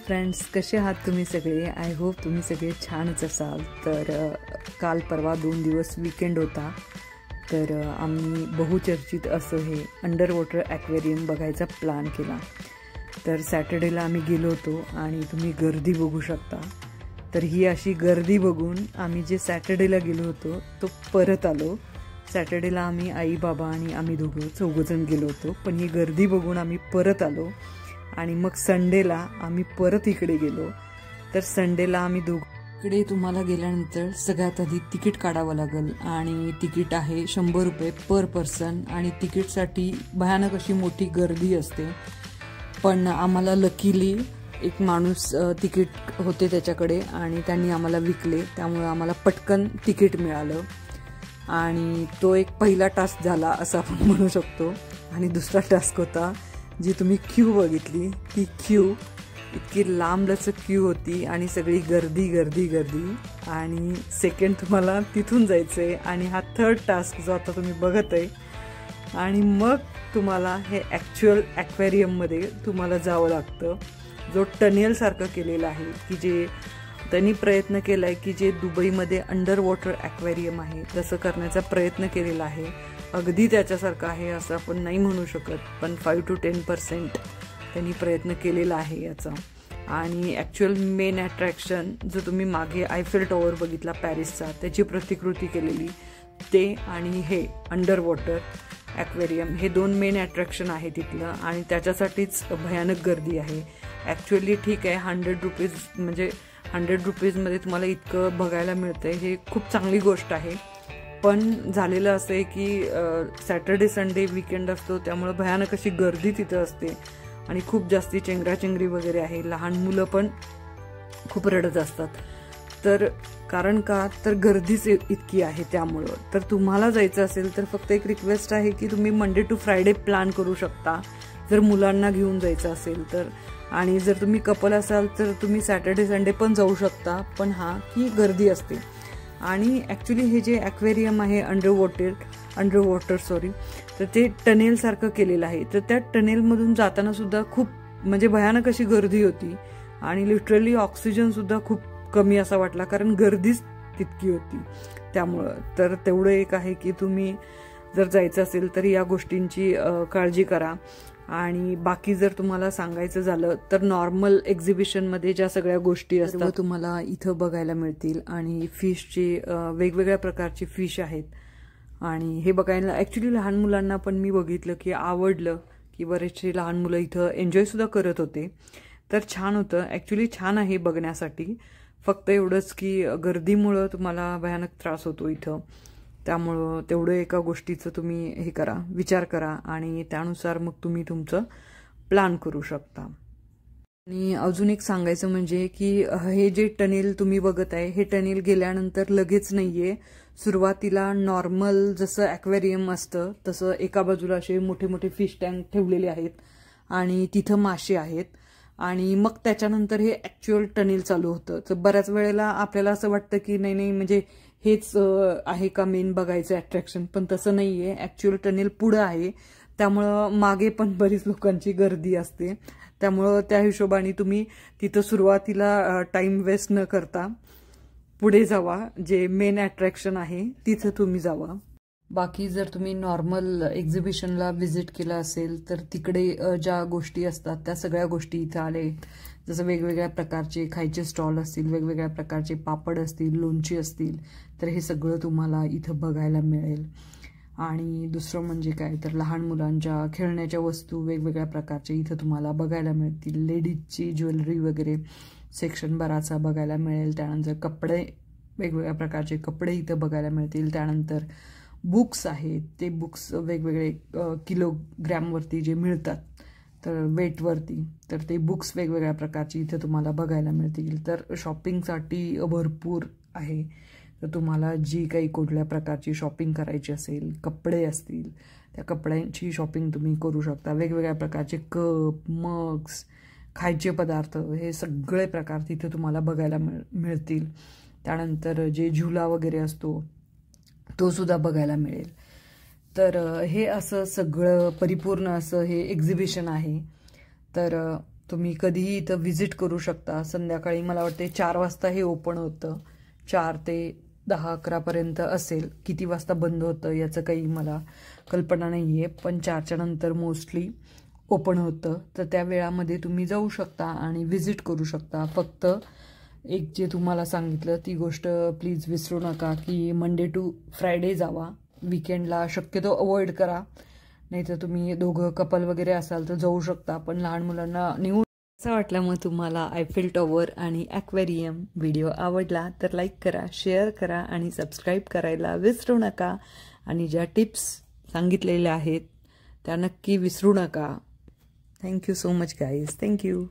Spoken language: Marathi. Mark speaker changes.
Speaker 1: फ्रेंड्स, कसे आहात तुम्ही सगळे? आय होप तुम्ही सगळे छानच असाल. तर काल परवा 2 दिवस वीकेंड होता. तर आम्ही बहुचर्चित असं हे अंडर वॉटर ॲक्वेरियम बघायचा प्लॅन केला. तर सॅटर्डेला आम्ही गेलो होतो आणि तुम्ही गर्दी बघू शकता. तर ही अशी गर्दी बघून आम्ही जे सॅटर्डेला गेलो होतो तो परत आलो. सॅटर्डेला आम्ही आई बाबा आणि आम्ही चौघजण गेलो होतो, पण ही गर्दी बघून आम्ही परत आलो. आणि मग संडेला आम्ही परत इकडे गेलो. तर संडेला आम्ही इकडे तुम्हाला गेल्यानंतर सगळ्यात आधी तिकीट काढावं लागेल आणि तिकीट आहे 100 रुपये पर पर्सन. आणि तिकीटसाठी भयानक अशी मोठी गर्दी असते, पण आम्हाला लकीली एक माणूस तिकीट होते त्याच्याकडे आणि त्यांनी आम्हाला विकले, त्यामुळे आम्हाला पटकन तिकीट मिळालं. आणि तो एक पहिला टास्क झाला असं आपण म्हणू शकतो. आणि दुसरा टास्क होता, जी तुम्ही क्यू बघितली, ती क्यू इतकी लांबलचक क्यू होती आणि सगळी गर्दी गर्दी गर्दी. आणि सेकंड तुम्हाला तिथून जायचं आहे. आणि हा थर्ड टास्क जो आता तुम्ही बघत आहे, आणि मग तुम्हाला हे ॲक्च्युअल ॲक्वेरियममध्ये तुम्हाला जावं लागतं, जो टनेलसारखं केलेला आहे, की जे त्यांनी प्रयत्न केला आहे की जे दुबईमध्ये अंडर वॉटर ॲक्वेरियम आहे तसं करण्याचा प्रयत्न केलेला आहे. अगदी त्याच्यासारखं आहे असं आपण नाही म्हणू शकत, पण 5 to 10% त्यांनी प्रयत्न केलेला आहे याचा. आणि ॲक्च्युअल मेन अट्रॅक्शन जो तुम्ही मागे आयफेल टॉवर बघितला पॅरिसचा, त्याची प्रतिकृती केलेली ते आणि हे अंडर वॉटर ॲक्वेरियम, हे 2 मेन अट्रॅक्शन आहे तिथलं. आणि त्याच्यासाठीच भयानक गर्दी आहे. ॲक्च्युअली ठीक आहे, 100 रुपीज म्हणजे 100 रुपीजमध्ये तुम्हाला इतकं बघायला मिळतं आहे, हे खूप चांगली गोष्ट आहे. पण झालेलं असं आहे की सॅटर्डे संडे वीकेंड असतो, त्यामुळं भयानक अशी गर्दी तिथं असते आणि खूप जास्ती चेंगराचेंगरी वगैरे आहे. लहान मुलं पण खूप रडत असतात. तर कारण का, तर गर्दीच इतकी आहे त्यामुळं. तर तुम्हाला जायचं असेल तर फक्त एक रिक्वेस्ट आहे की तुम्ही मंडे टू फ्रायडे प्लॅन करू शकता जर मुलांना घेऊन जायचं असेल तर. आणि जर तुम्ही कपल असाल तर तुम्ही सॅटर्डे संडे पण जाऊ शकता, पण हा की गर्दी असते. आणि ॲक्च्युली हे जे ॲक्वेरियम आहे अंडर वॉटर तर ते टनेलसारखं केलेलं आहे. तर त्या टनेलमधून जाताना सुद्धा खूप म्हणजे भयानक अशी गर्दी होती आणि लिटरली ऑक्सिजनसुद्धा खूप कमी असा वाटला, कारण गर्दीच तितकी होती त्यामुळं. तर तेवढं एक आहे की तुम्ही जर जायचं असेल तर या गोष्टींची काळजी करा. आणि बाकी जर तुम्हाला सांगायचं झालं तर नॉर्मल एक्झिबिशनमध्ये ज्या सगळ्या गोष्टी असतात तुम्हाला इथं बघायला मिळतील. आणि फिशची वेगवेगळ्या प्रकारची फिश आहेत. आणि हे बघायला ॲक्च्युली लहान मुलांना पण मी बघितलं की आवडलं, की बरेचसे लहान मुलं इथं एन्जॉयसुद्धा करत होते. तर छान होतं, ॲक्च्युली छान आहे बघण्यासाठी. फक्त एवढंच की गर्दीमुळं तुम्हाला भयानक त्रास होतो इथं, त्यामुळं तेवढं एका गोष्टीचं तुम्ही हे करा, विचार करा आणि त्यानुसार मग तुम्ही तुमचं प्लॅन करू शकता. आणि अजून एक सांगायचं म्हणजे की हे जे टनेल तुम्ही बघत आहे, हे टनेल गेल्यानंतर लगेच नाहीये. सुरुवातीला नॉर्मल जसं ॲक्वेरियम असतं तसं एका बाजूला असे मोठे मोठे फिश टँक ठेवलेले आहेत आणि तिथं मासे आहेत. आणि मग त्याच्यानंतर हे ॲक्च्युअल टनेल चालू होतं. तर बऱ्याच वेळेला आपल्याला असं वाटतं की नाही म्हणजे हेच आहे का मेन बघायचं अट्रॅक्शन, पण तसं नाहीये. ॲक्च्युअल टनेल पुढं आहे, त्यामुळं मागे पण बरीच लोकांची गर्दी असते. त्यामुळं त्या हिशोबाने तुम्ही तिथं सुरुवातीला टाइम वेस्ट न करता पुढे जावा, जे मेन अट्रॅक्शन आहे तिथं तुम्ही जावा. बाकी जर तुम्ही नॉर्मल एक्झिबिशनला व्हिजिट केलं असेल तर तिकडे ज्या गोष्टी असतात त्या सगळ्या गोष्टी इथं आले. जसं वेगवेगळ्या प्रकारचे खायचे स्टॉल असतील, वेगवेगळ्या प्रकारचे पापड असतील, लोणची असतील, तर हे सगळं तुम्हाला इथं बघायला मिळेल. आणि दुसरं म्हणजे काय, तर लहान मुलांच्या खेळण्याच्या वस्तू वेगवेगळ्या प्रकारचे इथं तुम्हाला बघायला मिळतील. लेडीजची ज्वेलरी वगैरे सेक्शन बराचसा बघायला मिळेल. त्यानंतर कपडे, वेगवेगळ्या प्रकारचे कपडे इथं बघायला मिळतील. त्यानंतर बुक्स आहेत, ते बुक्स वेगवेगळे किलोग्रॅमवरती जे मिळतात, तर वेटवरती, तर ते बुक्स वेगवेगळ्या प्रकारची इथं तुम्हाला बघायला मिळतील. तर शॉपिंगसाठी भरपूर आहे. तर तुम्हाला जी काही कुठल्या प्रकारची शॉपिंग करायची असेल, कपडे असतील, त्या कपड्यांची शॉपिंग तुम्ही करू शकता. वेगवेगळ्या प्रकारचे कप, मग्स, खायचे पदार्थ, हे सगळे प्रकार तिथे तुम्हाला बघायला मिळतील. त्यानंतर जे झुला वगैरे असतो तो सुद्धा बघायला मिळेल. तर हे असं सगळं परिपूर्ण असं हे एक्झिबिशन आहे. तर तुम्ही कधीही इथं व्हिजिट करू शकता. संध्याकाळी मला वाटते 4 वाजता हे ओपन होतं, 4 ते 10-11 पर्यंत असेल. किती वाजता बंद होतं याचं काही मला कल्पना नाही आहे, पण 4च्या नंतर मोस्टली ओपन होतं. तर त्या वेळामध्ये तुम्ही जाऊ शकता आणि व्हिजिट करू शकता. फक्त एक जे तुम्हाला सांगितलं ती गोष्ट प्लीज विसरू नका की मंडे टू फ्रायडे जावा. विकेंडला शक्यतो अवॉइड करा, नाहीतर तुम्ही दोघं कपल वगैरे असाल तर जाऊ शकता, पण लहान मुलांना नेऊन. असं वाटलं मग तुम्हाला आयफेल टॉवर आणि ॲक्वेरियम व्हिडिओ आवडला तर लाईक करा, शेअर करा आणि सबस्क्राईब करायला विसरू नका. आणि ज्या टिप्स सांगितलेल्या आहेत त्या नक्की विसरू नका. Thank you so much guys. Thank you.